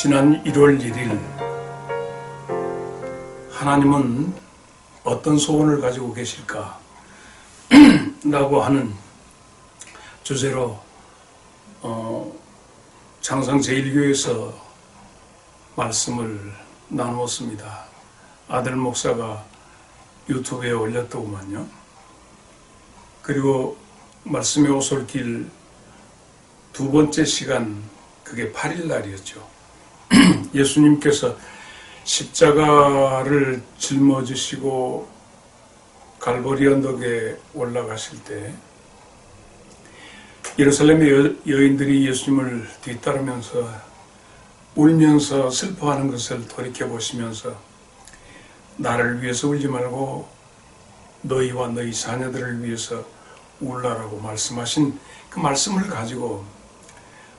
지난 1월 1일 하나님은 어떤 소원을 가지고 계실까? 라고 하는 주제로 장상 제1교회에서 말씀을 나누었습니다. 아들 목사가 유튜브에 올렸더구만요. 그리고 말씀의 오솔길 두 번째 시간, 그게 8일 날이었죠. 예수님께서 십자가를 짊어지시고 갈보리 언덕에 올라가실 때 예루살렘의 여인들이 예수님을 뒤따르면서 울면서 슬퍼하는 것을 돌이켜보시면서 나를 위해서 울지 말고 너희와 너희 자녀들을 위해서 울라라고 말씀하신 그 말씀을 가지고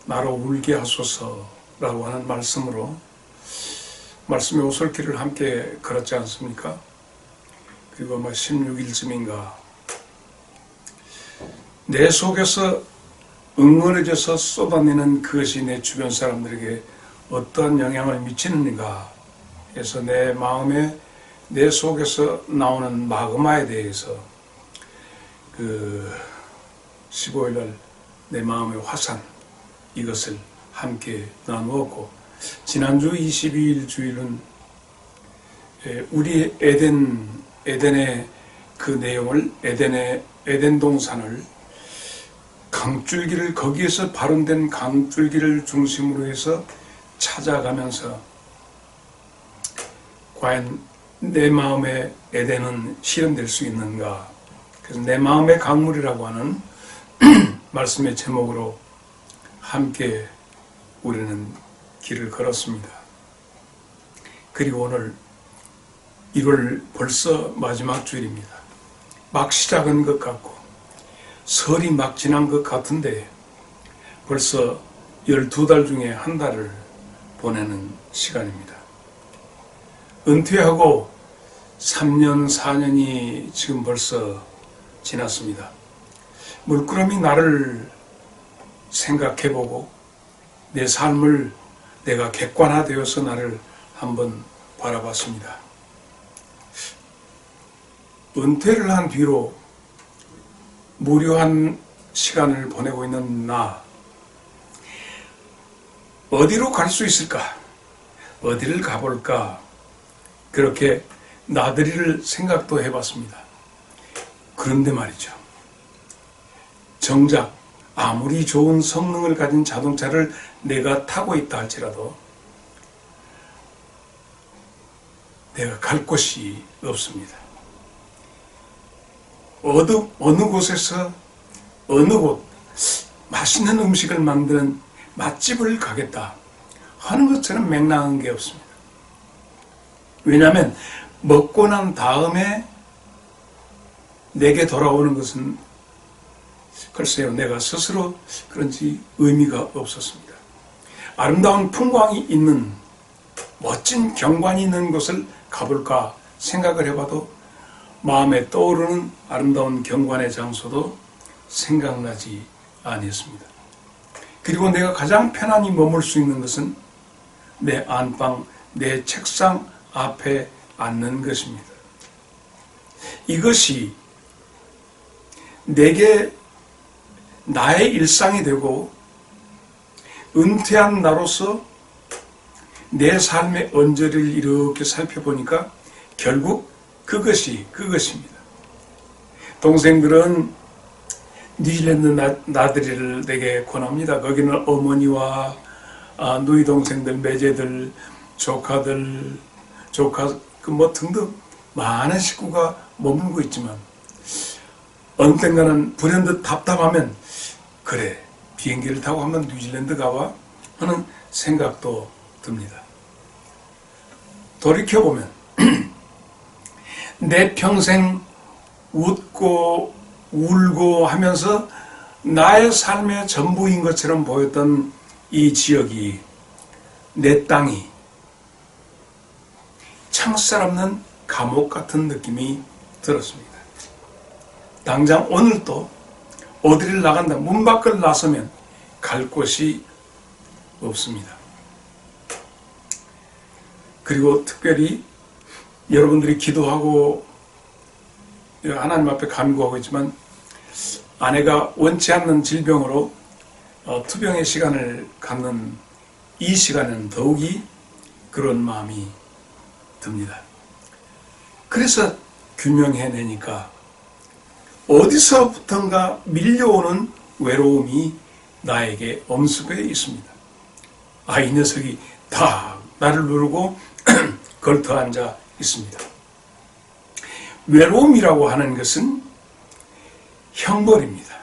나로 울게 하소서라고 하는 말씀으로 말씀의 오솔길을 함께 걸었지 않습니까? 그리고 16일쯤인가 내 속에서 응어려져서 쏟아내는 그것이 내 주변 사람들에게 어떠한 영향을 미치는가 해서 내 마음에 내 속에서 나오는 마그마에 대해서 15일날 내 마음의 화산 이것을 함께 나누었고, 지난주 22일 주일은 우리 에덴의 그 내용을 에덴 동산을 강줄기를 거기에서 발원된 강줄기를 중심으로 해서 찾아가면서 과연 내 마음의 에덴은 실현될 수 있는가? 그래서 내 마음의 강물이라고 하는 말씀의 제목으로 함께 우리는 길을 걸었습니다. 그리고 오늘 1월 벌써 마지막 주일입니다. 막 시작한 것 같고 설이 막 지난 것 같은데 벌써 12달 중에 한 달을 보내는 시간입니다. 은퇴하고 3년, 4년이 지금 벌써 지났습니다. 물끄러미 나를 생각해보고 내 삶을 내가 객관화되어서 나를 한번 바라봤습니다. 은퇴를 한 뒤로 무료한 시간을 보내고 있는 나, 어디로 갈 수 있을까? 어디를 가볼까? 그렇게 나들이를 생각도 해봤습니다. 그런데 말이죠. 정작 아무리 좋은 성능을 가진 자동차를 내가 타고 있다 할지라도 내가 갈 곳이 없습니다. 어느 곳에서 어느 곳 맛있는 음식을 만드는 맛집을 가겠다 하는 것처럼 맥락한 게 없습니다. 왜냐하면 먹고 난 다음에 내게 돌아오는 것은 글쎄요, 내가 스스로 그런지 의미가 없었습니다. 아름다운 풍광이 있는 멋진 경관이 있는 곳을 가볼까 생각을 해봐도 마음에 떠오르는 아름다운 경관의 장소도 생각나지 아니었습니다. 그리고 내가 가장 편안히 머물 수 있는 것은 내 안방, 내 책상 앞에 앉는 것입니다. 이것이 내게 나의 일상이 되고 은퇴한 나로서 내 삶의 언저리를 이렇게 살펴보니까 결국 그것입니다. 동생들은 뉴질랜드 나들이를 내게 권합니다. 거기는 어머니와 누이 동생들, 매제들, 조카들, 등등 많은 식구가 머물고 있지만 어느 때가는 불현듯 답답하면 그래, 비행기를 타고 한번 뉴질랜드 가봐 하는 생각도 듭니다. 돌이켜보면 내 평생 웃고 울고 하면서 나의 삶의 전부인 것처럼 보였던 이 지역이, 내 땅이 창살 없는 감옥 같은 느낌이 들었습니다. 당장 오늘도 어디를 나간다, 문 밖을 나서면 갈 곳이 없습니다. 그리고 특별히 여러분들이 기도하고 하나님 앞에 간구하고 있지만 아내가 원치 않는 질병으로 투병의 시간을 갖는 이 시간에는 더욱이 그런 마음이 듭니다. 그래서 규명해내니까 어디서부턴가 밀려오는 외로움이 나에게 엄습해 있습니다. 이 녀석이 다 나를 누르고 걸터 앉아 있습니다. 외로움이라고 하는 것은 형벌입니다.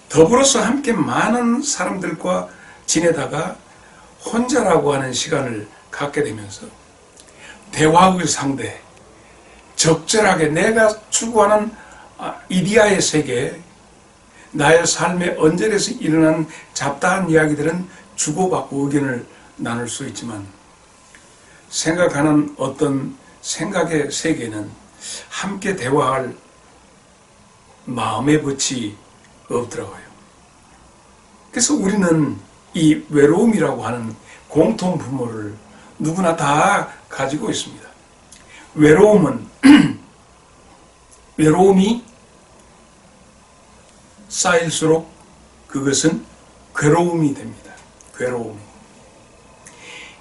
더불어서 함께 많은 사람들과 지내다가 혼자라고 하는 시간을 갖게 되면서 대화의 상대, 적절하게 내가 추구하는 이데아의 세계, 나의 삶의 언저리에서 일어난 잡다한 이야기들은 주고받고 의견을 나눌 수 있지만 생각하는 어떤 생각의 세계는 함께 대화할 마음의 돛이 없더라고요. 그래서 우리는 이 외로움이라고 하는 공통 부모를 누구나 다 가지고 있습니다. 외로움이 쌓일수록 그것은 괴로움이 됩니다.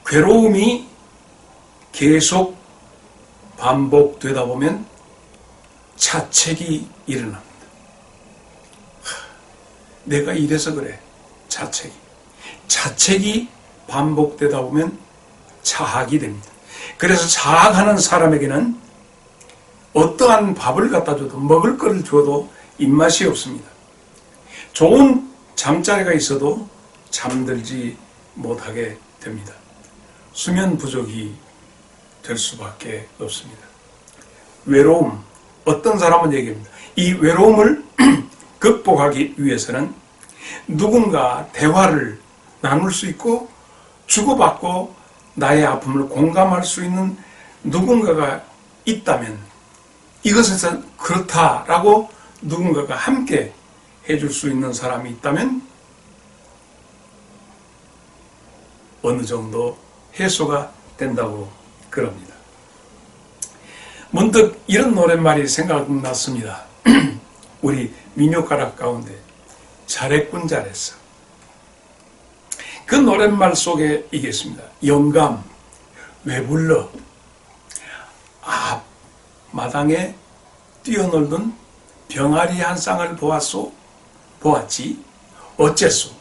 괴로움이 계속 반복되다 보면 자책이 일어납니다. 내가 이래서 그래. 자책이 반복되다 보면 자학이 됩니다. 그래서 자학하는 사람에게는 어떠한 밥을 갖다 줘도 먹을 거를 줘도 입맛이 없습니다. 좋은 잠자리가 있어도 잠들지 못하게 됩니다. 수면 부족이 될 수밖에 없습니다. 외로움, 어떤 사람은 얘기합니다. 이 외로움을 극복하기 위해서는 누군가 대화를 나눌 수 있고 주고받고 나의 아픔을 공감할 수 있는 누군가가 있다면, 이것에서 그렇다라고 누군가가 함께 해줄 수 있는 사람이 있다면 어느 정도 해소가 된다고 그럽니다. 문득 이런 노랫말이 생각났습니다. 우리 민요가락 가운데 잘했군 잘했어. 그 노랫말 속에 이게 있습니다. 영감 왜 불러? 앞마당에 뛰어놀던 병아리 한 쌍을 보았지? 어째소?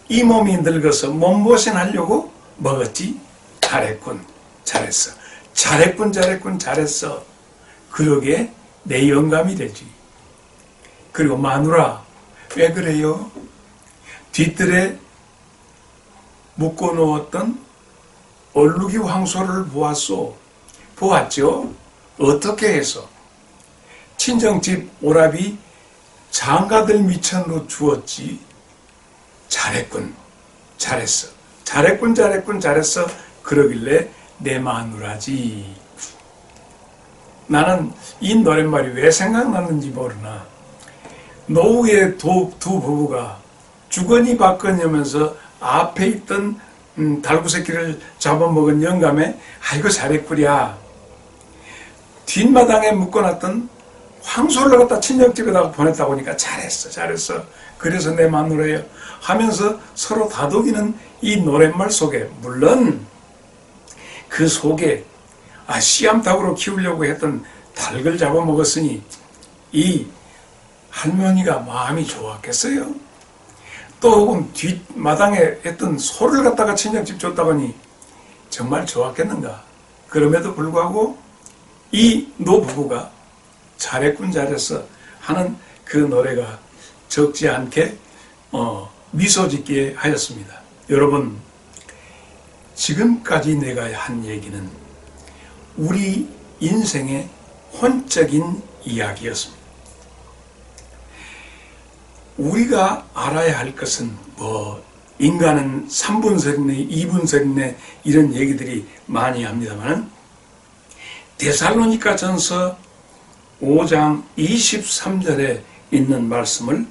이 몸이 늙어서 몸보신하려고 먹었지? 잘했군 잘했어. 잘했어. 그러게 내 영감이 되지. 그리고 마누라 왜 그래요? 뒤뜰에 묶어놓았던 얼룩이 황소를 보았죠? 어떻게 해서? 친정집 오라비 장가들 미천으로 주었지. 잘했군 잘했어. 그러길래 내 마누라지. 나는 이 노랫말이 왜 생각났는지 모르나 노후의 두 부부가 주거니 받거니 하면서 앞에 있던 달구새끼를 잡아먹은 영감에 아이고 잘했구랴. 뒷마당에 묶어놨던 황소를 갖다 친정집에다가 보냈다 보니까 잘했어. 그래서 내 마누라예요 하면서 서로 다독이는 이 노랫말 속에, 물론 그 속에 씨암탉으로 키우려고 했던 닭을 잡아먹었으니 이 할머니가 마음이 좋았겠어요? 또 혹은 뒷마당에 했던 소를 갖다가 친정집 줬다더니 정말 좋았겠는가? 그럼에도 불구하고 이 노부부가 잘했군 잘했어 하는 그 노래가 적지 않게 미소 짓게 하였습니다. 여러분, 지금까지 내가 한 얘기는 우리 인생의 혼적인 이야기였습니다. 우리가 알아야 할 것은 인간은 3분설이네 2분설이네 이런 얘기들이 많이 합니다만, 데살로니가 전서 5장 23절에 있는 말씀을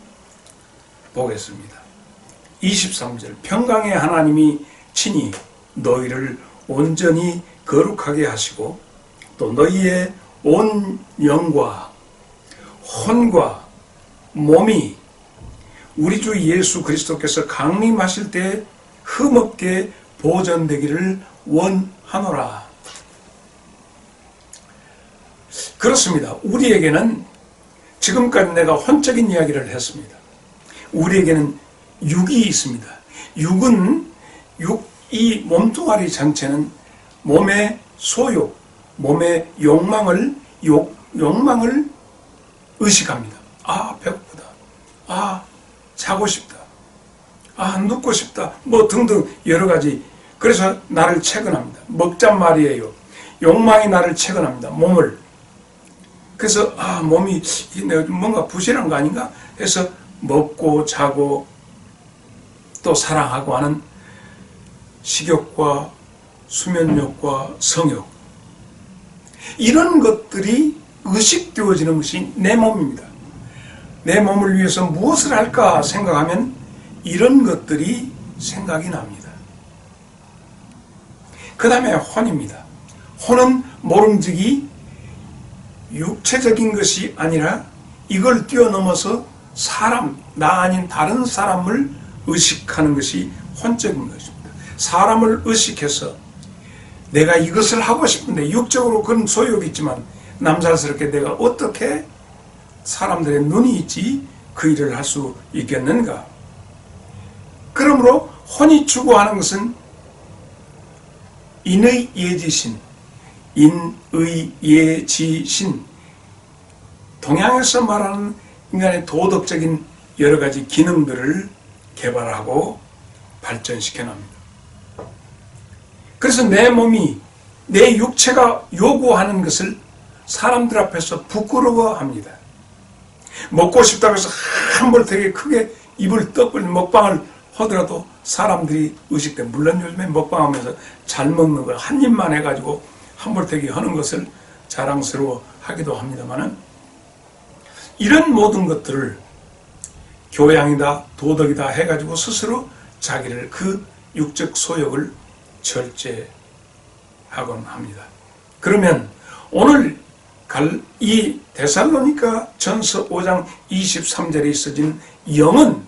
보겠습니다. 23절, 평강의 하나님이 친히 너희를 온전히 거룩하게 하시고 또 너희의 온 영과 혼과 몸이 우리 주 예수 그리스도께서 강림하실 때 흠없게 보존되기를 원하노라. 그렇습니다. 우리에게는 지금까지 내가 혼적인 이야기를 했습니다. 우리에게는 육이 있습니다. 육은 이 몸뚱아리 전체는 몸의 소욕, 몸의 욕망을 의식합니다. 아, 배고프다. 아, 자고 싶다. 아, 눕고 싶다. 뭐 등등 여러 가지. 그래서 나를 채근합니다. 먹잔 말이에요. 욕망이 나를 채근합니다. 몸을. 그래서 몸이 내가 좀 뭔가 부실한 거 아닌가 해서 먹고 자고 또 사랑하고 하는 식욕과 수면욕과 성욕, 이런 것들이 의식되어지는 것이 내 몸입니다. 내 몸을 위해서 무엇을 할까 생각하면 이런 것들이 생각이 납니다. 그 다음에 혼입니다. 혼은 모름지기 육체적인 것이 아니라 이걸 뛰어넘어서 사람, 나 아닌 다른 사람을 의식하는 것이 혼적인 것입니다. 사람을 의식해서 내가 이것을 하고 싶은데 육적으로 그런 소욕이 있지만 남사스럽게 내가 어떻게 사람들의 눈이 있지 그 일을 할 수 있겠는가. 그러므로 혼이 추구하는 것은 인의 예지신, 인의 예지신, 동양에서 말하는 인간의 도덕적인 여러 가지 기능들을 개발하고 발전시켜 납니다. 그래서 내 몸이, 내 육체가 요구하는 것을 사람들 앞에서 부끄러워합니다. 먹고 싶다고 해서 한벌 되게 크게 입을 떡 벌린 먹방을 하더라도 사람들이 의식돼. 물론 요즘에 먹방하면서 잘 먹는 걸 한 입만 해가지고 한벌되게 하는 것을 자랑스러워 하기도 합니다만은, 이런 모든 것들을 교양이다, 도덕이다 해가지고 스스로 자기를 그 육적 소욕을 절제하곤 합니다. 그러면 오늘 갈 이 데살로니가 전서 5장 23절에 있어진 영은,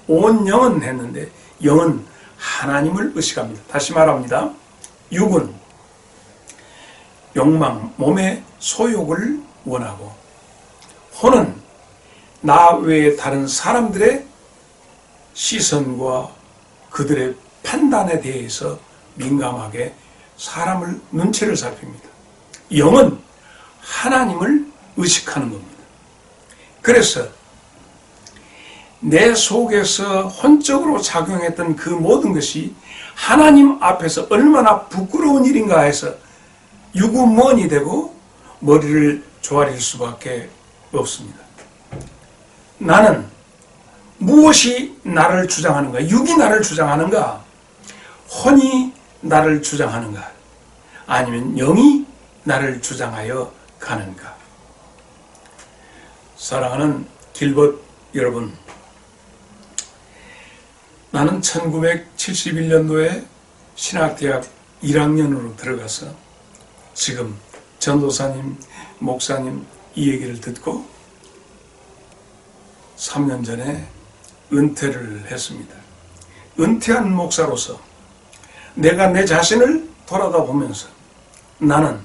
온 영은 했는데 영은 하나님을 의식합니다. 다시 말합니다. 육은 욕망, 몸의 소욕을 원하고, 혼은 나 외에 다른 사람들의 시선과 그들의 판단에 대해서 민감하게 사람을 눈치를 살핍니다. 영은 하나님을 의식하는 겁니다. 그래서 내 속에서 혼적으로 작용했던 그 모든 것이 하나님 앞에서 얼마나 부끄러운 일인가 해서 유구먼이 되고 머리를 조아릴 수밖에 없습니다. 나는 무엇이 나를 주장하는가? 육이 나를 주장하는가? 혼이 나를 주장하는가? 아니면 영이 나를 주장하여 가는가? 사랑하는 길벗 여러분, 나는 1971년도에 신학대학 1학년으로 들어가서 지금 전도사님, 목사님 이 얘기를 듣고 3년 전에 은퇴를 했습니다. 은퇴한 목사로서 내가 내 자신을 돌아다 보면서 나는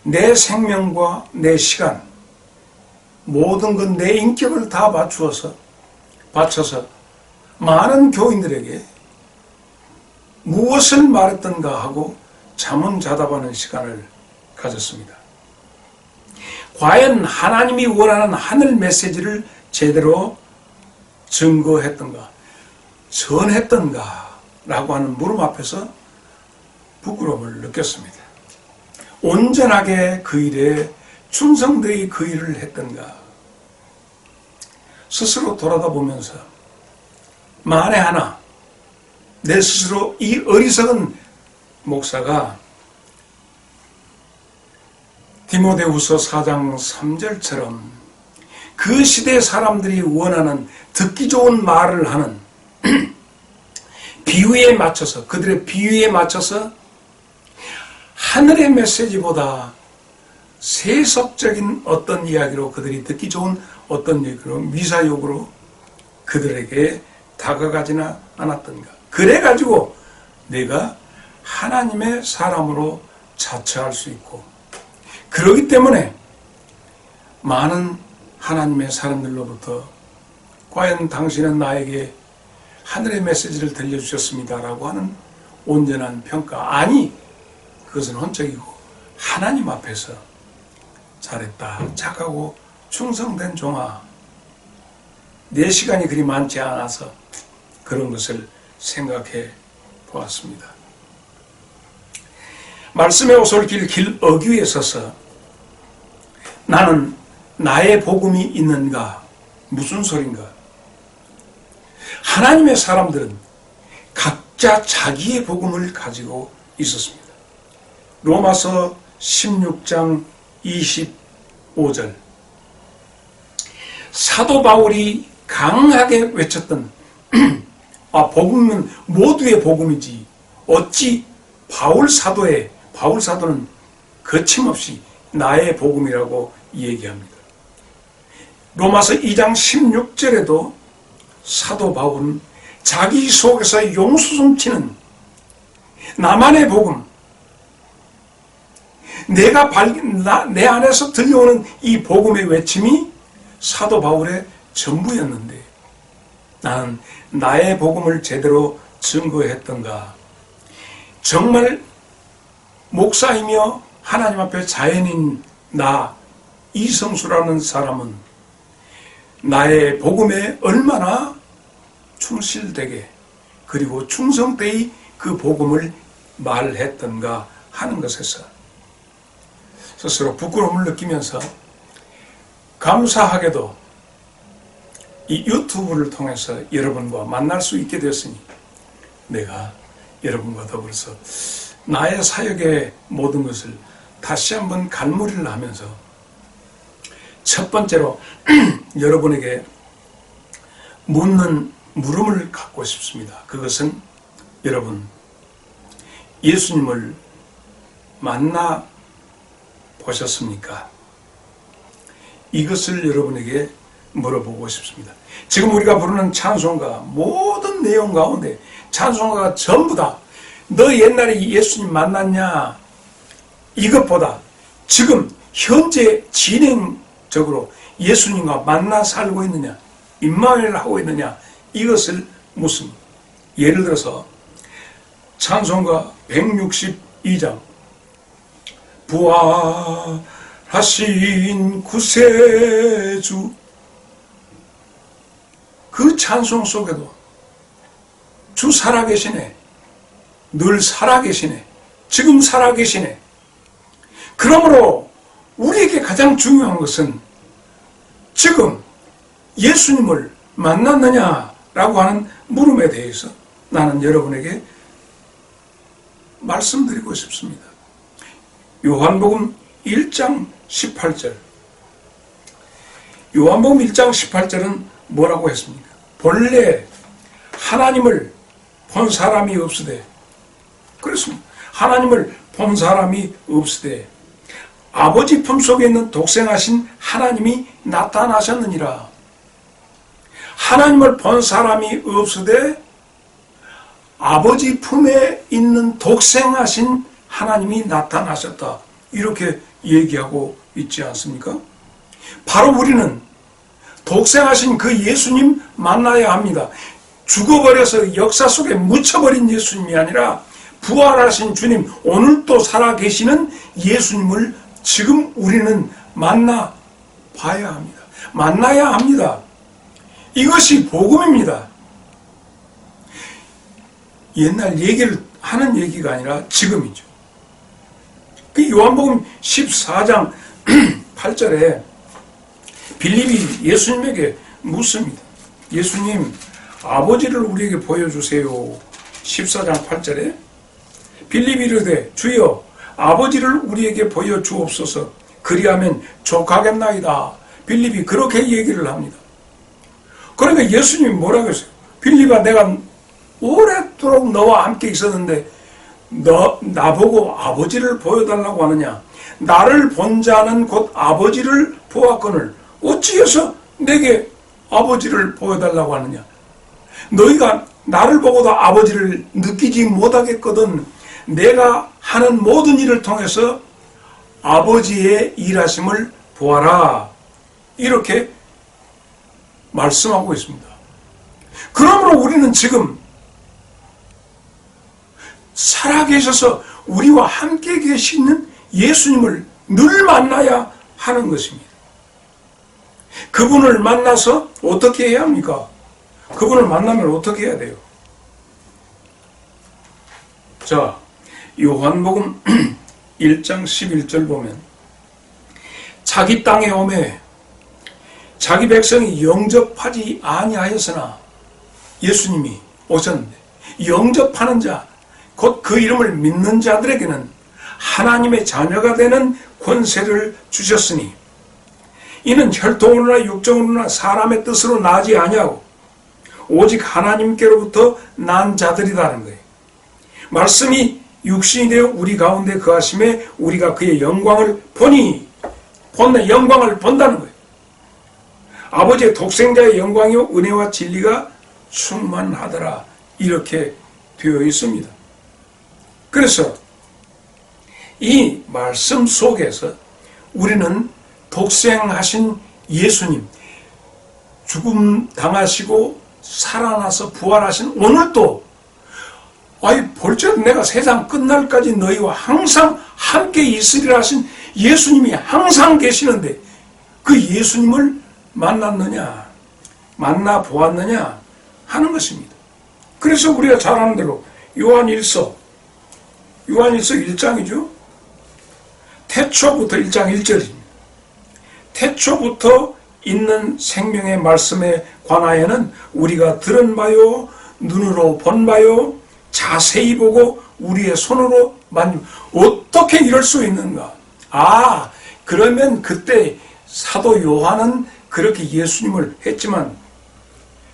내 생명과 내 시간, 모든 것 내 인격을 다 바쳐서 많은 교인들에게 무엇을 말했던가 하고 자문자답하는 시간을 가졌습니다. 과연 하나님이 원하는 하늘 메시지를 제대로 증거했던가, 전했던가 라고 하는 물음 앞에서 부끄러움을 느꼈습니다. 온전하게 그 일에 충성되이 그 일을 했던가, 스스로 돌아다보면서 만에 하나 내 스스로 이 어리석은 목사가 디모데후서 4장 3절처럼 그 시대 사람들이 원하는 듣기 좋은 말을 하는 비유에 맞춰서, 그들의 비유에 맞춰서 하늘의 메시지보다 세속적인 어떤 이야기로, 그들이 듣기 좋은 어떤 얘기로, 미사역으로 그들에게 다가가지는 않았던가. 그래가지고 내가 하나님의 사람으로 자처할 수 있고, 그러기 때문에 많은 하나님의 사람들로부터 과연 당신은 나에게 하늘의 메시지를 들려주셨습니다라고 하는 온전한 평가, 아니 그것은 헌책이고 하나님 앞에서 잘했다, 착하고 충성된 종아, 내 시간이 그리 많지 않아서 그런 것을 생각해 보았습니다. 말씀의 오솔길 길 어귀에 서서 나는 나의 복음이 있는가? 무슨 소린가? 하나님의 사람들은 각자 자기의 복음을 가지고 있었습니다. 로마서 16장 25절, 사도 바울이 강하게 외쳤던 복음은 모두의 복음이지 어찌 바울 사도는 거침없이 나의 복음이라고 얘기합니다. 로마서 2장 16절에도 사도 바울은 자기 속에서 용수숨치는 나만의 복음, 내 안에서 들려오는 이 복음의 외침이 사도 바울의 전부였는데, 나는 나의 복음을 제대로 증거했던가? 정말 목사이며 하나님 앞에 자연인 나 이성수라는 사람은 나의 복음에 얼마나 충실되게, 그리고 충성되이 그 복음을 말했던가 하는 것에서 스스로 부끄러움을 느끼면서, 감사하게도 이 유튜브를 통해서 여러분과 만날 수 있게 되었으니 내가 여러분과 더불어서 나의 사역의 모든 것을 다시 한번 갈무리를 하면서, 첫 번째로 여러분에게 묻는 물음을 갖고 싶습니다. 그것은, 여러분 예수님을 만나 보셨습니까? 이것을 여러분에게 물어보고 싶습니다. 지금 우리가 부르는 찬송가 모든 내용 가운데 찬송가가 전부 다 너 옛날에 예수님 만났냐, 이것보다 지금 현재 진행적으로 예수님과 만나 살고 있느냐, 임마누엘 하고 있느냐, 이것을 묻습니다. 예를 들어서 찬송가 162장 부활하신 구세주, 그 찬송 속에도 주 살아계시네, 늘 살아계시네, 지금 살아계시네. 그러므로 우리에게 가장 중요한 것은 지금 예수님을 만났느냐라고 하는 물음에 대해서 나는 여러분에게 말씀드리고 싶습니다. 요한복음 1장 18절, 요한복음 1장 18절은 뭐라고 했습니까? 본래 하나님을 본 사람이 없으되, 그렇습니다. 하나님을 본 사람이 없으되 아버지 품속에 있는 독생하신 하나님이 나타나셨느니라. 하나님을 본 사람이 없으되 아버지 품에 있는 독생하신 하나님이 나타나셨다, 이렇게 얘기하고 있지 않습니까? 바로 우리는 독생하신 그 예수님 만나야 합니다. 죽어버려서 역사 속에 묻혀버린 예수님이 아니라 부활하신 주님, 오늘 또 살아계시는 예수님을 지금 우리는 만나 봐야 합니다. 만나야 합니다. 이것이 복음입니다. 옛날 얘기를 하는 얘기가 아니라 지금이죠. 그 요한복음 14장 8절에 빌립이 예수님에게 묻습니다. 예수님, 아버지를 우리에게 보여주세요. 14장 8절에 빌립이 이르되 주여 아버지를 우리에게 보여주옵소서, 그리하면 족하겠나이다. 빌립이 그렇게 얘기를 합니다. 그러니까 예수님이 뭐라고 했어요? 빌립아, 내가 오랫도록 너와 함께 있었는데 나보고 아버지를 보여달라고 하느냐? 나를 본 자는 곧 아버지를 보았거늘 어찌해서 내게 아버지를 보여달라고 하느냐? 너희가 나를 보고도 아버지를 느끼지 못하겠거든 내가 하는 모든 일을 통해서 아버지의 일하심을 보아라. 이렇게 말씀하고 있습니다. 그러므로 우리는 지금 살아계셔서 우리와 함께 계시는 예수님을 늘 만나야 하는 것입니다. 그분을 만나서 어떻게 해야 합니까? 그분을 만나면 어떻게 해야 돼요? 자, 요한복음 1장 11절 보면 자기 땅에 오매 자기 백성이 영접하지 아니하였으나 예수님이 오셨는데 영접하는 자, 곧 그 이름을 믿는 자들에게는 하나님의 자녀가 되는 권세를 주셨으니 이는 혈통으로나 육정으로나 사람의 뜻으로 나지 아니하고 오직 하나님께로부터 난 자들이라는 거예요. 말씀이 육신이 되어 우리 가운데 거하심에 우리가 그의 영광을 보니 본래 영광을 본다는 거예요. 아버지의 독생자의 영광이요 은혜와 진리가 충만하더라 이렇게 되어 있습니다. 그래서 이 말씀 속에서 우리는 독생하신 예수님 죽음 당하시고 살아나서 부활하신 오늘도 볼지어도 내가 세상 끝날까지 너희와 항상 함께 있으리라 하신 예수님이 항상 계시는데 그 예수님을 만났느냐 만나보았느냐 하는 것입니다. 그래서 우리가 잘 아는 대로 요한일서 1장이죠. 태초부터 1장 1절입니다. 태초부터 있는 생명의 말씀에 관하여는 우리가 들은 바요 눈으로 본 바요 자세히 보고 우리의 손으로 만지고 어떻게 이럴 수 있는가? 그러면 그때 사도 요한은 그렇게 예수님을 했지만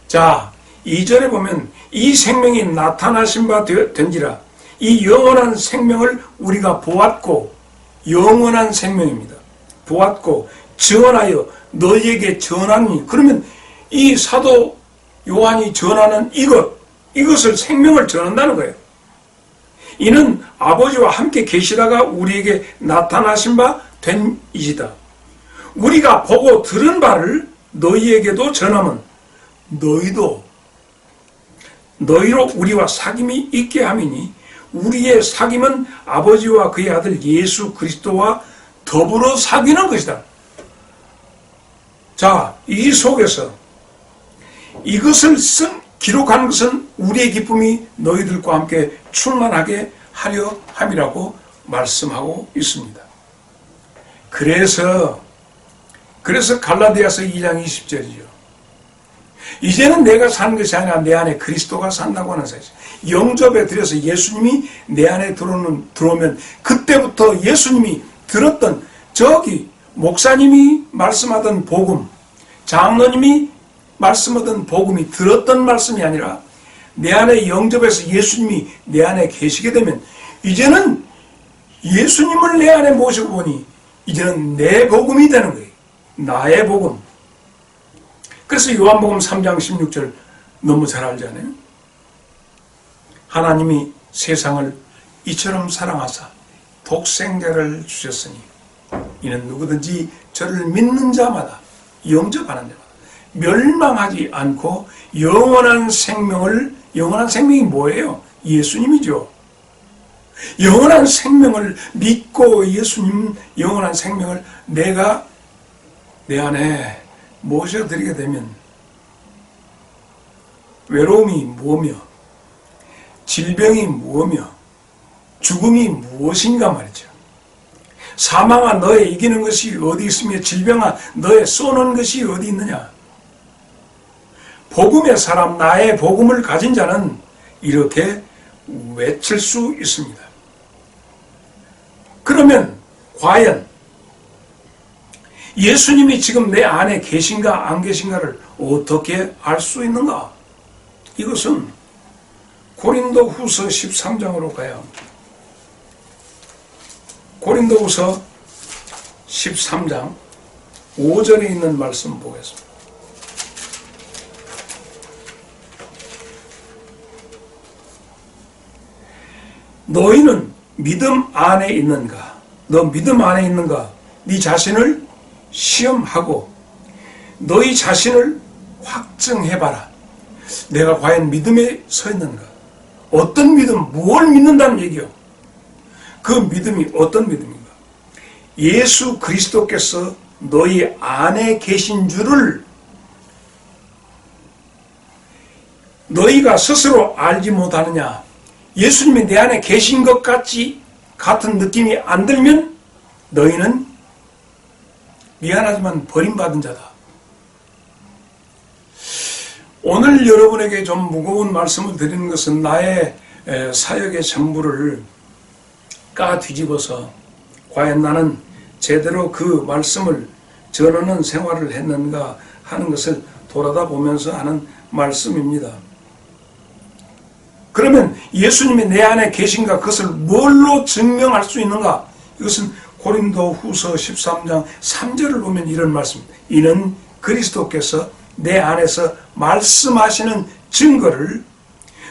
자 2절에 보면 이 생명이 나타나신 바 된지라 이 영원한 생명을 우리가 보았고 영원한 생명입니다. 보았고 전하여 너희에게 전하니 그러면 이 사도 요한이 전하는 이것을 생명을 전한다는 거예요. 이는 아버지와 함께 계시다가 우리에게 나타나신 바 된 이지다. 우리가 보고 들은 바를 너희에게도 전하면 너희로 우리와 사귐이 있게 함이니 우리의 사귐은 아버지와 그의 아들 예수 그리스도와 더불어 사귀는 것이다. 자, 이 속에서 이것을 기록한 것은 우리의 기쁨이 너희들과 함께 충만하게 하려 함이라고 말씀하고 있습니다. 그래서 갈라디아서 2장 20절이죠. 이제는 내가 사는 것이 아니라 내 안에 그리스도가 산다고 하는 사실. 영접에 들여서 예수님이 내 안에 들어오면 그때부터 예수님이 들었던 저기 목사님이 말씀하던 복음, 장로님이 말씀하던 복음이 들었던 말씀이 아니라 내 안에 영접해서 예수님이 내 안에 계시게 되면 이제는 예수님을 내 안에 모시고 보니 이제는 내 복음이 되는 거예요. 나의 복음. 그래서 요한복음 3장 16절 너무 잘 알잖아요. 하나님이 세상을 이처럼 사랑하사 독생자를 주셨으니 이는 누구든지 저를 믿는 자마다 영접하는 자마다 멸망하지 않고 영원한 생명이 뭐예요? 예수님이죠. 영원한 생명을 믿고 예수님 영원한 생명을 내가 내 안에 모셔드리게 되면 외로움이 뭐며 질병이 뭐며 죽음이 무엇인가 말이죠. 사망아 너의 이기는 것이 어디 있으며 질병아 너의 쏘는 것이 어디 있느냐. 복음의 사람 나의 복음을 가진 자는 이렇게 외칠 수 있습니다. 그러면 과연 예수님이 지금 내 안에 계신가 안 계신가를 어떻게 알 수 있는가? 이것은 고린도 후서 13장으로 가야 합니다. 고린도 후서 13장 5절에 있는 말씀 보겠습니다. 너희는 믿음 안에 있는가? 너 믿음 안에 있는가? 네 자신을 시험하고 너희 자신을 확증해봐라. 내가 과연 믿음에 서 있는가? 어떤 믿음, 무엇을 믿는다는 얘기요? 그 믿음이 어떤 믿음인가? 예수 그리스도께서 너희 안에 계신 줄을 너희가 스스로 알지 못하느냐? 예수님이 내 안에 계신 것 같은 느낌이 안 들면 너희는 미안하지만 버림받은 자다. 오늘 여러분에게 좀 무거운 말씀을 드리는 것은 나의 사역의 전부를 까 뒤집어서 과연 나는 제대로 그 말씀을 전하는 생활을 했는가 하는 것을 돌아다 보면서 하는 말씀입니다. 그러면 예수님이 내 안에 계신가 그것을 뭘로 증명할 수 있는가? 이것은 고린도 후서 13장 3절을 보면 이런 말씀입니다. 이는 그리스도께서 내 안에서 말씀하시는 증거를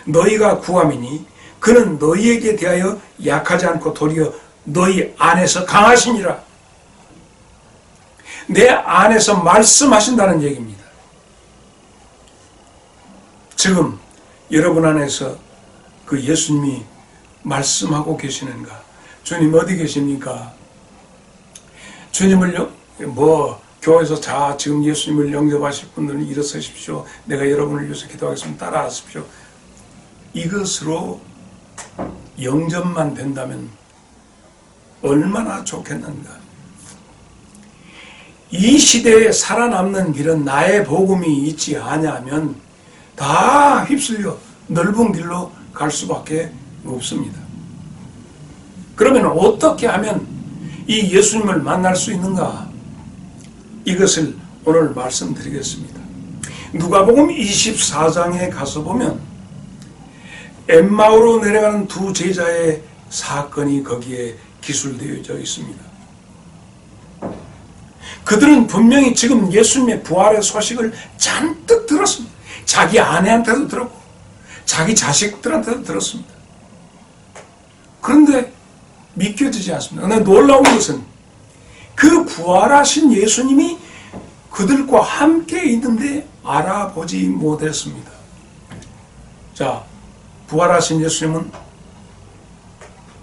너희가 구함이니 그는 너희에게 대하여 약하지 않고 도리어 너희 안에서 강하시니라. 내 안에서 말씀하신다는 얘기입니다. 지금 여러분 안에서 그 예수님이 말씀하고 계시는가? 주님 어디 계십니까? 주님을 교회에서 지금 예수님을 영접하실 분들은 일어서십시오. 내가 여러분을 위해서 기도하겠습니다. 따라하십시오. 이것으로 영접만 된다면 얼마나 좋겠는가. 이 시대에 살아남는 길은 나의 복음이 있지 아니하면 다 휩쓸려 넓은 길로 갈 수밖에 없습니다. 그러면 어떻게 하면 이 예수님을 만날 수 있는가? 이것을 오늘 말씀드리겠습니다. 누가복음 24장에 가서 보면 엠마오로 내려가는 두 제자의 사건이 거기에 기술되어져 있습니다. 그들은 분명히 지금 예수님의 부활의 소식을 잔뜩 들었습니다. 자기 아내한테도 들었고 자기 자식들한테도 들었습니다. 그런데 믿겨지지 않습니다. 그런데 놀라운 것은 그 부활하신 예수님이 그들과 함께 있는데 알아보지 못했습니다. 자, 부활하신 예수님은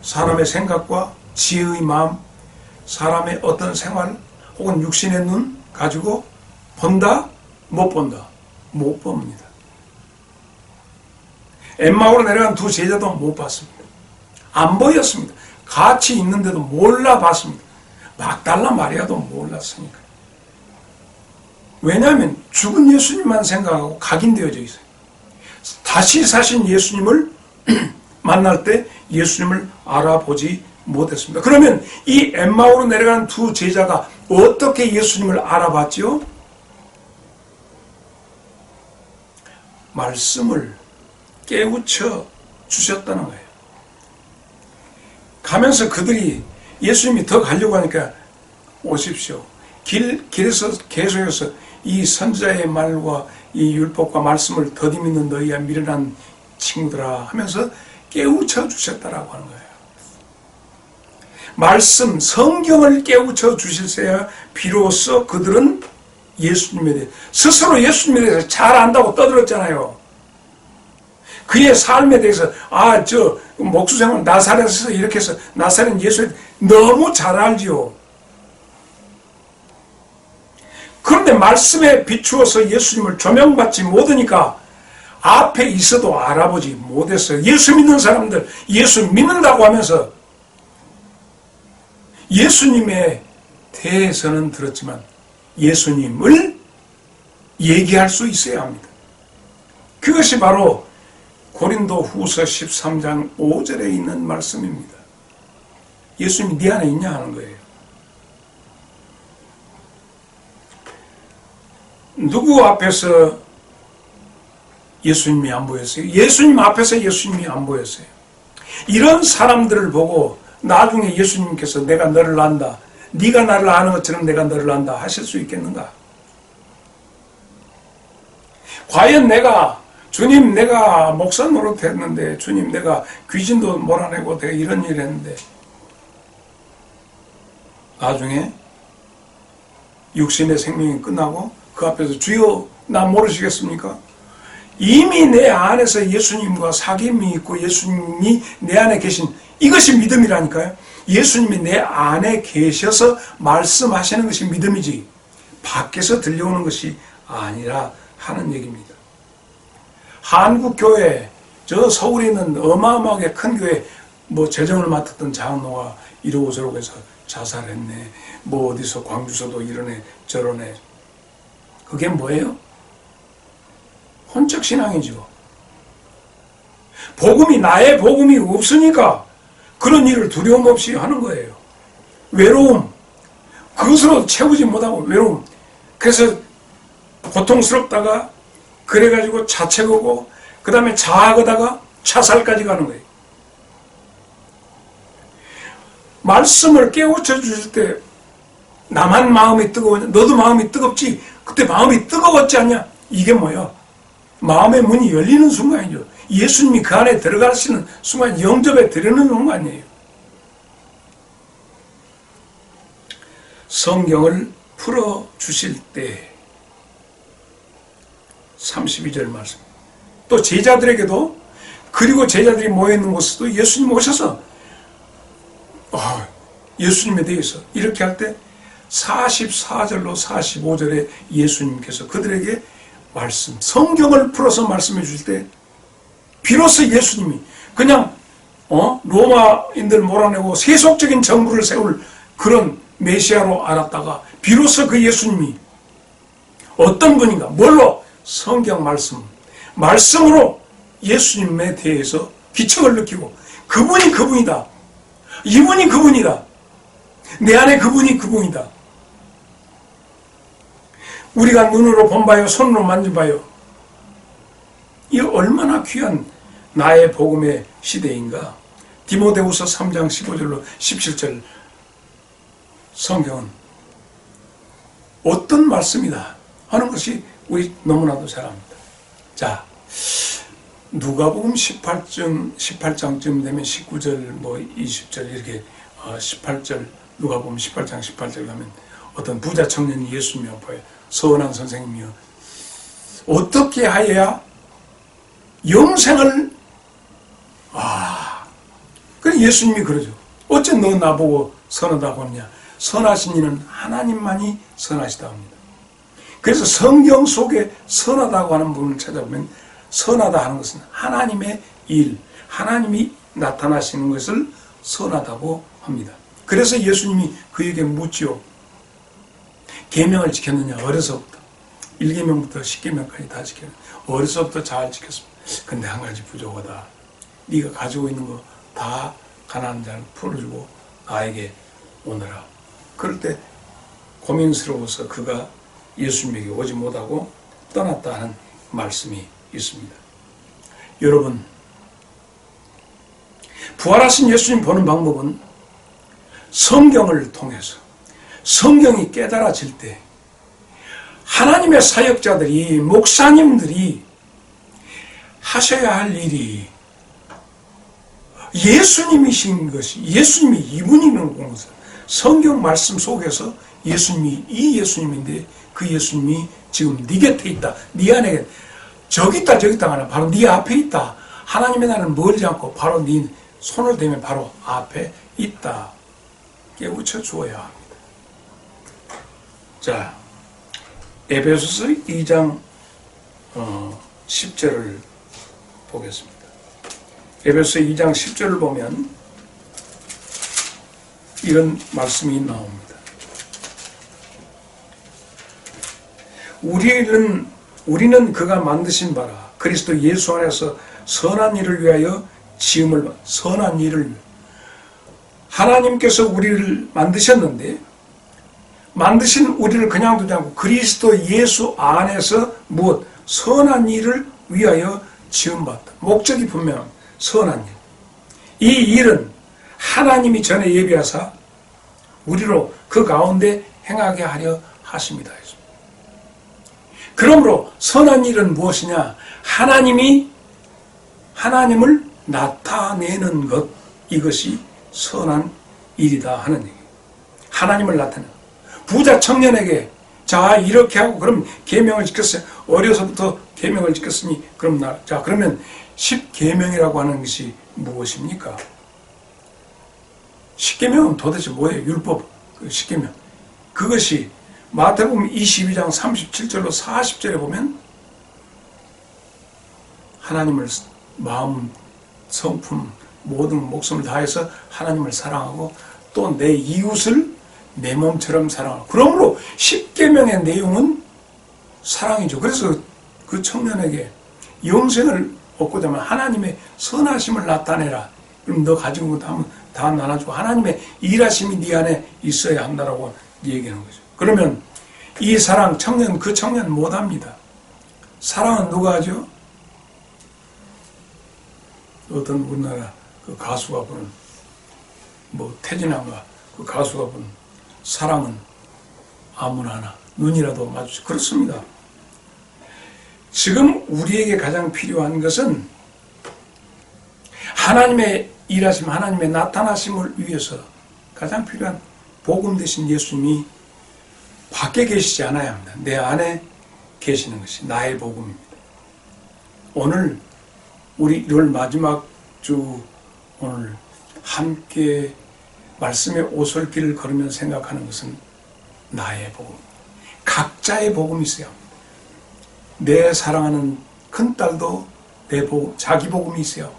사람의 생각과 지혜의 마음, 사람의 어떤 생활 혹은 육신의 눈 가지고 본다? 못 본다? 못 봅니다. 엠마오로 내려간 두 제자도 못 봤습니다. 안 보였습니다. 같이 있는데도 몰라봤습니다. 막달라 마리아도 몰랐으니까. 왜냐하면 죽은 예수님만 생각하고 각인되어져 있어요. 다시 사신 예수님을 만날 때 예수님을 알아보지 못했습니다. 그러면 이 엠마오로 내려가는 두 제자가 어떻게 예수님을 알아봤죠? 말씀을 깨우쳐 주셨다는 거예요. 가면서 그들이 예수님이 더 가려고 하니까 오십시오. 길에서 계속해서 이 선지자의 말과 이 율법과 말씀을 더디 믿는 너희가 미련한 친구들아 하면서 깨우쳐 주셨다라고 하는 거예요. 말씀, 성경을 깨우쳐 주실세야 비로소 그들은 예수님에 대해 스스로 예수님에 대해서 잘 안다고 떠들었잖아요. 그의 삶에 대해서 목수생활 나사렛에서 이렇게 해서 나사렛 예수에 너무 잘 알지요. 그런데 말씀에 비추어서 예수님을 조명받지 못하니까 앞에 있어도 알아보지 못했어요. 예수 믿는 사람들 예수 믿는다고 하면서 예수님에 대해서는 들었지만 예수님을 얘기할 수 있어야 합니다. 그것이 바로 고린도 후서 13장 5절에 있는 말씀입니다. 예수님이 네 안에 있냐 하는 거예요. 누구 앞에서 예수님이 안 보였어요. 예수님 앞에서 예수님이 안 보였어요. 이런 사람들을 보고 나중에 예수님께서 내가 너를 안다, 네가 나를 아는 것처럼 내가 너를 안다 하실 수 있겠는가? 과연 주님 내가 목사 노릇했는데, 주님 내가 귀신도 몰아내고 내가 이런 일 했는데, 나중에 육신의 생명이 끝나고 그 앞에서 주여 나 모르시겠습니까? 이미 내 안에서 예수님과 사귐이 있고 예수님이 내 안에 계신, 이것이 믿음이라니까요. 예수님이 내 안에 계셔서 말씀하시는 것이 믿음이지 밖에서 들려오는 것이 아니라 하는 얘기입니다. 한국교회, 저 서울에 있는 어마어마하게 큰 교회, 재정을 맡았던 장로가 이러고 저러고 해서 자살했네, 어디서 광주서도 이러네 저러네. 그게 뭐예요? 혼적 신앙이죠. 나의 복음이 없으니까 그런 일을 두려움 없이 하는 거예요. 외로움, 그것으로 채우지 못하고 외로움. 그래서 고통스럽다가 그래가지고 자책하고 그 다음에 자학하다가 자살까지 가는 거예요. 말씀을 깨우쳐 주실 때 나만 마음이 뜨거우냐? 너도 마음이 뜨겁지? 그때 마음이 뜨거웠지 않냐? 이게 뭐야? 마음의 문이 열리는 순간이죠. 예수님이 그 안에 들어가시는 순간, 영접에 들어가는 순간이에요. 성경을 풀어주실 때 32절 말씀. 또 제자들에게도, 그리고 제자들이 모여있는 곳에도 예수님 오셔서 예수님에 대해서 이렇게 할 때 44절로 45절에 예수님께서 그들에게 말씀, 성경을 풀어서 말씀해 주실 때 비로소 예수님이 그냥 로마인들 몰아내고 세속적인 정부를 세울 그런 메시아로 알았다가 비로소 그 예수님이 어떤 분인가, 뭘로? 성경 말씀으로 예수님에 대해서 기척을 느끼고 그분이 그분이다, 이분이 그분이다, 내 안에 그분이 그분이다, 우리가 눈으로 본 바요 손으로 만진 바요, 이 얼마나 귀한 나의 복음의 시대인가. 디모데후서 3장 15절로 17절 성경은 어떤 말씀이다 하는 것이 우리 너무나도 잘 압니다. 자, 누가복음 18장쯤 되면 19절 20절 이렇게 18절, 누가복음 18장 18절 가면 어떤 부자 청년이 예수님이 아파요. 서원한 선생님이요, 어떻게 하여야 영생을, 그래 예수님이 그러죠. 어째 너 나보고 선하다고 하느냐? 선하신 이는 하나님만이 선하시다 합니다. 그래서 성경 속에 선하다고 하는 부분을 찾아보면 선하다 하는 것은 하나님의 일, 하나님이 나타나시는 것을 선하다고 합니다. 그래서 예수님이 그에게 묻지요. 계명을 지켰느냐? 어려서부터 1계명부터 10계명까지 다 지켰느냐? 어려서부터 잘 지켰습니다. 근데 한 가지 부족하다. 네가 가지고 있는 거 다 가난한 자를 풀어주고 나에게 오너라. 그럴 때 고민스러워서 그가 예수님에게 오지 못하고 떠났다 하는 말씀이 있습니다. 여러분, 부활하신 예수님 보는 방법은 성경을 통해서, 성경이 깨달아질 때 하나님의 사역자들이, 목사님들이 하셔야 할 일이 예수님이신 것이, 예수님이 이분이라는 것을 성경 말씀 속에서 예수님이 이 예수님인데 그 예수님이 지금 네 곁에 있다, 네 안에 저기 있다 저기 있다 하나 바로 네 앞에 있다, 하나님의 나라는 멀지 않고 바로 네 손을 대면 바로 앞에 있다, 깨우쳐 주어야 합니다. 자, 에베소서 2장 10절을 보겠습니다. 에베소서 2장 10절을 보면 이런 말씀이 나옵니다. 우리는 그가 만드신 바라 그리스도 예수 안에서 선한 일을 위하여 지음을, 선한 일을 하나님께서 우리를 만드셨는데, 만드신 우리를 그냥 두지 않고 그리스도 예수 안에서 무엇? 선한 일을 위하여 지음받다. 목적이 분명한 선한 일. 이 일은 하나님이 전에 예비하사 우리로 그 가운데 행하게 하려 하십니다. 그러므로 선한 일은 무엇이냐? 하나님을 나타내는 것, 이것이 선한 일이다 하는 얘기예요. 하나님을 나타내는 것. 부자 청년에게 자 이렇게 하고 그럼 계명을 지켰어요. 어려서부터 계명을 지켰으니 그럼 자 그러면 10계명이라고 하는 것이 무엇입니까? 10계명은 도대체 뭐예요? 율법 10계명. 그것이 마태복음 22장 37절로 40절에 보면 하나님을 마음, 성품, 모든 목숨을 다해서 하나님을 사랑하고 또 내 이웃을 내 몸처럼 사랑하고, 그러므로 10계명의 내용은 사랑이죠. 그래서 그 청년에게 영생을 얻고자 하면 하나님의 선하심을 나타내라. 그럼 너 가지고 있는 것도 다 나눠주고 하나님의 일하심이 네 안에 있어야 한다라고 얘기하는 거죠. 그러면 이 사랑, 그 청년 못합니다. 사랑은 누가 하죠? 어떤 우리나라 그 가수가 부른, 태진아가 그 가수가 부른 사랑은 아무나 하나, 눈이라도 마주쳐. 그렇습니다. 지금 우리에게 가장 필요한 것은 하나님의 일하심, 하나님의 나타나심을 위해서 가장 필요한 복음 되신 예수님이 밖에 계시지 않아야 합니다. 내 안에 계시는 것이 나의 복음입니다. 오늘 우리 1월 마지막 주 오늘 함께 말씀의 오솔길을 걸으면서 생각하는 것은 나의 복음. 각자의 복음이 있어야 합니다. 내 사랑하는 큰딸도 내 복음, 자기 복음이 있어야 하고,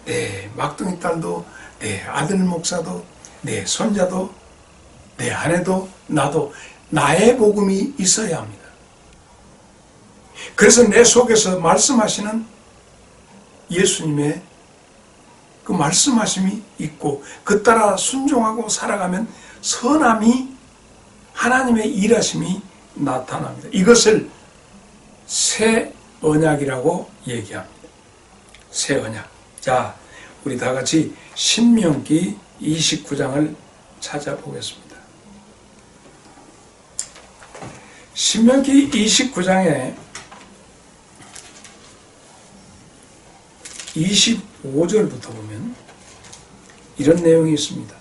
내 막둥이 딸도, 내 아들 목사도, 내 손자도, 내 아내도, 나도 나의 복음이 있어야 합니다. 그래서 내 속에서 말씀하시는 예수님의 그 말씀하심이 있고 그 따라 순종하고 살아가면 선함이, 하나님의 일하심이 나타납니다. 이것을 새 언약이라고 얘기합니다. 새 언약. 자, 우리 다 같이 신명기 29장을 찾아보겠습니다. 신명기 29장에 25절부터 보면 이런 내용이 있습니다.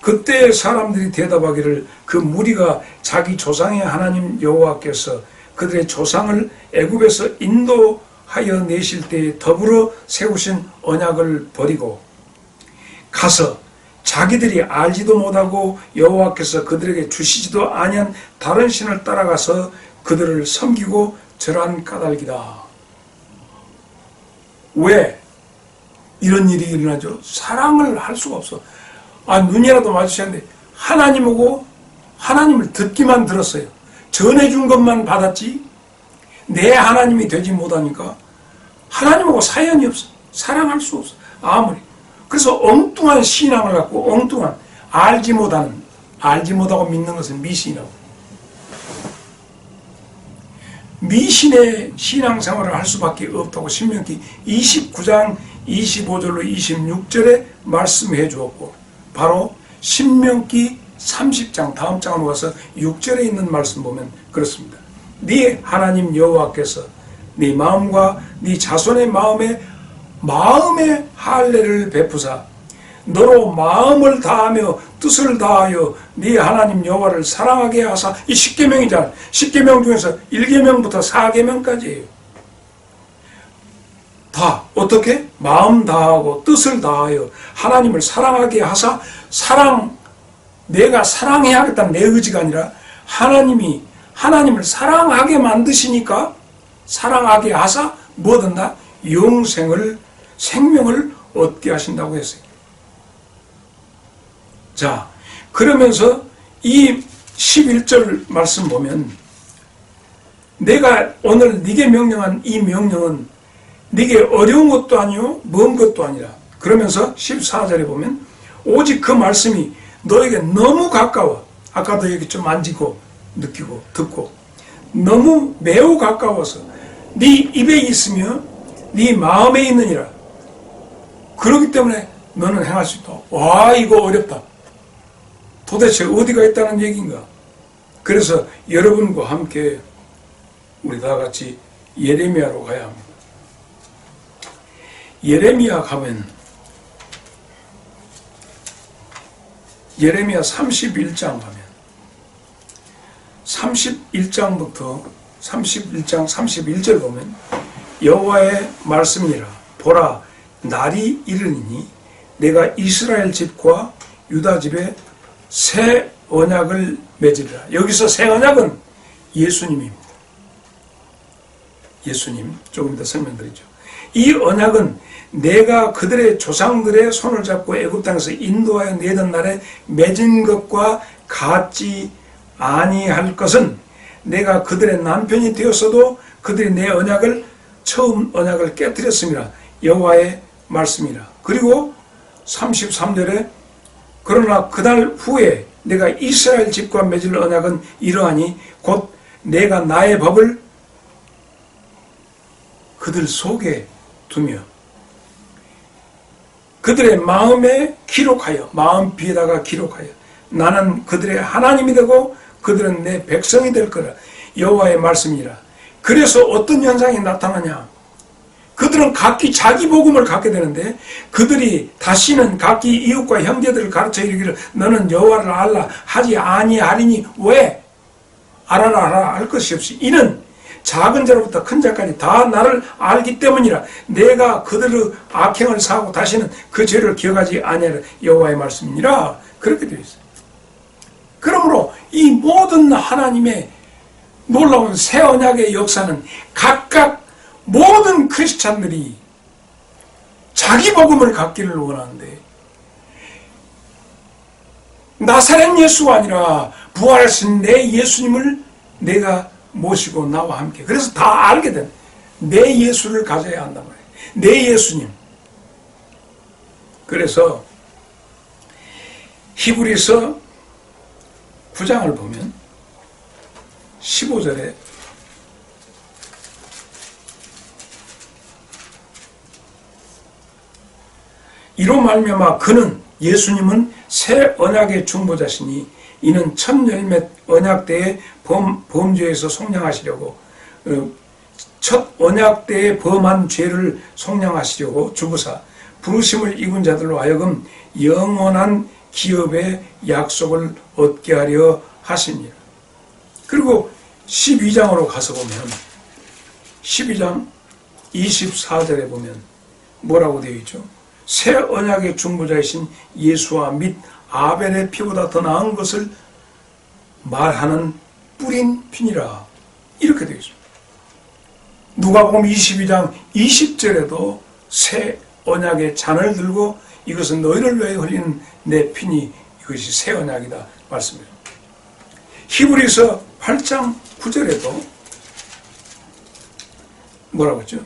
그때 사람들이 대답하기를 그 무리가 자기 조상의 하나님 여호와께서 그들의 조상을 애굽에서 인도하여 내실 때에 더불어 세우신 언약을 버리고 가서 자기들이 알지도 못하고 여호와께서 그들에게 주시지도 아니한 다른 신을 따라가서 그들을 섬기고 절한 까닭이다. 왜 이런 일이 일어나죠? 사랑을 할 수가 없어. 눈이라도 마주쳤는데 하나님을 듣기만 들었어요. 전해준 것만 받았지 내 하나님이 되지 못하니까 하나님하고 사연이 없어. 사랑할 수 없어. 아무리. 그래서 엉뚱한 신앙을 갖고 엉뚱한 알지 못하고 믿는 것은 미신이라고. 미신의 신앙생활을 할 수밖에 없다고 신명기 29장 25절로 26절에 말씀해 주었고, 바로 신명기 30장 다음 장으로 가서 6절에 있는 말씀 보면 그렇습니다. 네 하나님 여호와께서 네 마음과 네 자손의 마음에 할례를 베푸사 너로 마음을 다하며 뜻을 다하여 네 하나님 여호와를 사랑하게 하사. 이 10계명이잖아. 10계명 중에서 1계명부터 4계명까지예요. 다 어떻게? 마음 다하고 뜻을 다하여 하나님을 사랑하게 하사. 내가 사랑해야겠다는 내 의지가 아니라 하나님을 사랑하게 만드시니까 사랑하게 하사 뭐 얻는다? 생명을 얻게 하신다고 했어요. 자, 그러면서 이 11절 말씀 보면 내가 오늘 네게 명령한 이 명령은 네게 어려운 것도 아니요 먼 것도 아니라. 그러면서 14절에 보면 오직 그 말씀이 너에게 너무 가까워. 아까도 여기 좀 만지고 느끼고 듣고 너무 매우 가까워서 네 입에 있으며 네 마음에 있느니라. 그렇기 때문에 너는 행할 수 있다. 와, 이거 어렵다. 도대체 어디가 있다는 얘기인가? 그래서 여러분과 함께 우리 다 같이 예레미야로 가야 합니다. 예레미야 가면 예레미야 31장 가면 31장부터 31장 31절 보면 여호와의 말씀이라. 보라, 날이 이르니 내가 이스라엘 집과 유다 집에 새 언약을 맺으리라. 여기서 새 언약은 예수님입니다. 예수님, 조금 더 설명드리죠. 이 언약은 내가 그들의 조상들의 손을 잡고 애굽 땅에서 인도하여 내던 날에 맺은 것과 같지 아니할 것은 내가 그들의 남편이 되었어도 그들이 내 언약을 처음 언약을 깨뜨렸습니다. 여호와의 말씀이라. 그리고 33절에 그러나 그날 후에 내가 이스라엘 집과 맺을 언약은 이러하니 곧 내가 나의 법을 그들 속에 두며 그들의 마음에 기록하여, 마음비에다가 기록하여 나는 그들의 하나님이 되고 그들은 내 백성이 될 거라. 여호와의 말씀이라. 그래서 어떤 현상이 나타나냐? 그들은 각기 자기 복음을 갖게 되는데 그들이 다시는 각기 이웃과 형제들을 가르쳐 이르기를 너는 여호와를 알라 하지 아니하리니. 왜? 알아라 할 것이 없이 이는 작은 자로부터 큰 자까지 다 나를 알기 때문이라. 내가 그들의 악행을 사하고 다시는 그 죄를 기억하지 아니하리라. 여호와의 말씀이니라. 그렇게 되어 있어요. 그러므로 이 모든 하나님의 놀라운 새 언약의 역사는 각각 모든 크리스찬들이 자기 복음을 갖기를 원하는데 나사렛 예수가 아니라 부활하신 내 예수님을 내가 모시고 나와 함께, 그래서 다 알게 된 내 예수를 가져야 한단 말이에요. 내 예수님. 그래서 히브리서 9장을 보면 15절에 이로 말미암아 그는 예수님은 새 언약의 중보자시니 이는 첫 열매 언약 때의 범죄에서 속량하시려고 첫 언약 때에 범한 죄를 속량하시려고 주부사 부르심을 입은 자들로 하여금 영원한 기업의 약속을 얻게 하려 하십니다. 그리고 12장으로 가서 보면 12장 24절에 보면 뭐라고 되어 있죠? 새 언약의 중보자이신 예수와 및 아벨의 피보다 더 나은 것을 말하는 뿌린 피니라. 이렇게 되어 있습니다. 누가복음 22장 20절에도 새 언약의 잔을 들고 이것은 너희를 위하여 흘리는 내 피니 이것이 새 언약이다 말씀입니다. 히브리서 8장 9절에도 뭐라고 했죠?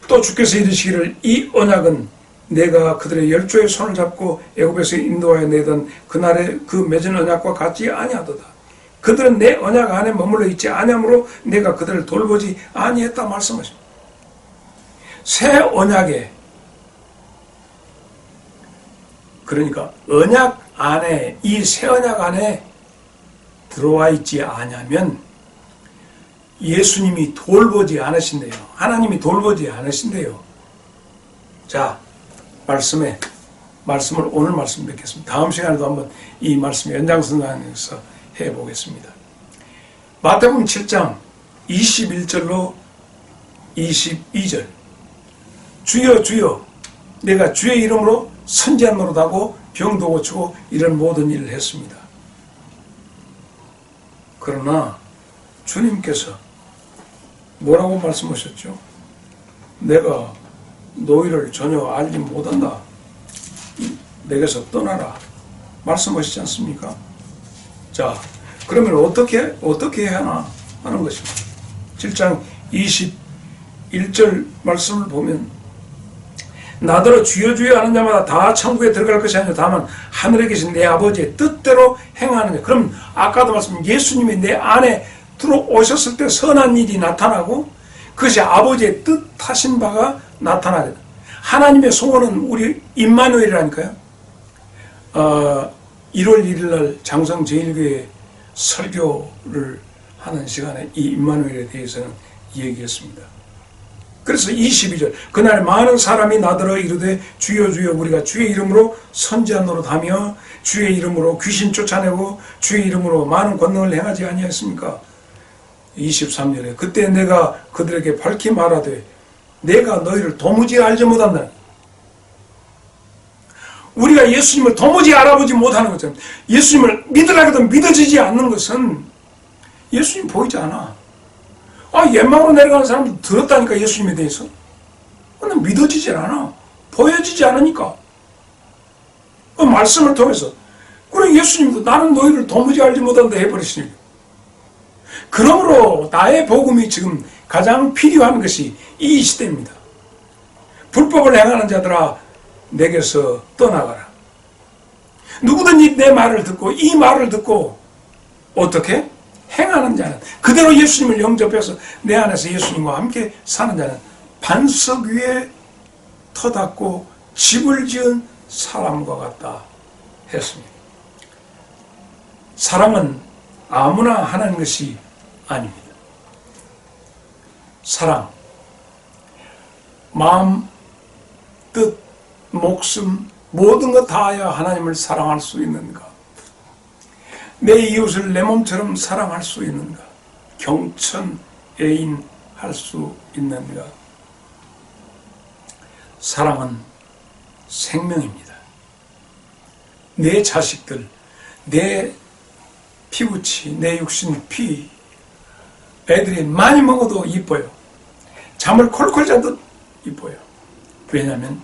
또 주께서 이르시기를 이 언약은 내가 그들의 열조의 손을 잡고 애굽에서 인도하여 내던 그날의 그 맺은 언약과 같지 아니하도다. 그들은 내 언약 안에 머물러 있지 아니하므로 내가 그들을 돌보지 아니했다 말씀하십니다. 새 언약에, 그러니까 언약 안에, 이 새 언약 안에 들어와 있지 아니하면 예수님이 돌보지 않으신대요. 하나님이 돌보지 않으신대요. 자, 말씀을 오늘 말씀 뵙겠습니다. 다음 시간에도 한번 이 말씀 연장선상에서 해보겠습니다. 마태복음 7장 21절로 22절. 주여 주여 내가 주의 이름으로 선지한 노릇하고 병도 고치고 이런 모든 일을 했습니다. 그러나 주님께서 뭐라고 말씀하셨죠? 내가 너희를 전혀 알지 못한다. 내게서 떠나라. 말씀하시지 않습니까? 자, 그러면 어떻게 해야 하나 하는 것입니다. 7장 21절 말씀을 보면 나더러 주여 주여 하는 자마다 다 천국에 들어갈 것이 아니라 다만 하늘에 계신 내 아버지의 뜻대로 행하는 자. 그럼 아까도 말씀 예수님이 내 안에 들어오셨을 때 선한 일이 나타나고 그것이 아버지의 뜻하신 바가 나타나거든. 하나님의 소원은 우리 임마누엘이라니까요. 1월 1일 날 장성 제1교회 설교를 하는 시간에 이 임마누엘에 대해서는 얘기했습니다. 그래서 22절 그날 많은 사람이 나더러 이르되 주여 주여 우리가 주의 이름으로 선지한 노릇하며 주의 이름으로 귀신 쫓아내고 주의 이름으로 많은 권능을 행하지 아니하였습니까? 23절에 그때 내가 그들에게 밝히 말하되 내가 너희를 도무지 알지 못한다. 우리가 예수님을 도무지 알아보지 못하는 것처럼 예수님을 믿으라 해도 믿어지지 않는 것은 예수님 보이지 않아. 옛마을로 내려가는 사람들 들었다니까 예수님에 대해서. 근데 믿어지질 않아. 보여지지 않으니까. 그 말씀을 통해서. 그래 예수님도 나는 너희를 도무지 알지 못한다 해버리시니. 그러므로 나의 복음이 지금 가장 필요한 것이 이 시대입니다. 불법을 행하는 자들아 내게서 떠나가라. 누구든지 내 말을 듣고 이 말을 듣고 어떻게? 행하는 자는 그대로 예수님을 영접해서 내 안에서 예수님과 함께 사는 자는 반석 위에 터닫고 집을 지은 사람과 같다 했습니다. 사랑은 아무나 하는 것이 아닙니다. 사랑, 마음, 뜻, 목숨 모든 것 다하여 하나님을 사랑할 수 있는가? 내 이웃을 내 몸처럼 사랑할 수 있는가? 경천, 애인할 수 있는가? 사랑은 생명입니다. 내 자식들, 내 피부치, 내 육신 피, 애들이 많이 먹어도 이뻐요. 잠을 콜콜 자도 이뻐요. 왜냐하면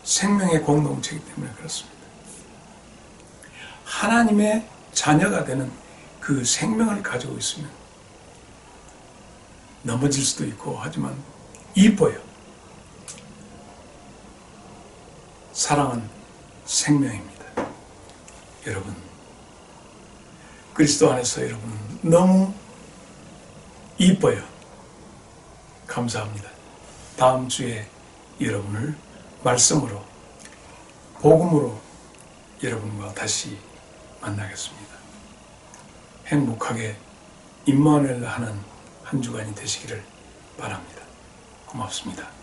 생명의 공동체이기 때문에 그렇습니다. 하나님의 자녀가 되는 그 생명을 가지고 있으면 넘어질 수도 있고 하지만 이뻐요. 사랑은 생명입니다. 여러분, 그리스도 안에서 여러분 너무 이뻐요. 감사합니다. 다음 주에 여러분을 말씀으로, 복음으로 여러분과 다시 만나겠습니다. 행복하게 임마누엘 하는 한 주간이 되시기를 바랍니다. 고맙습니다.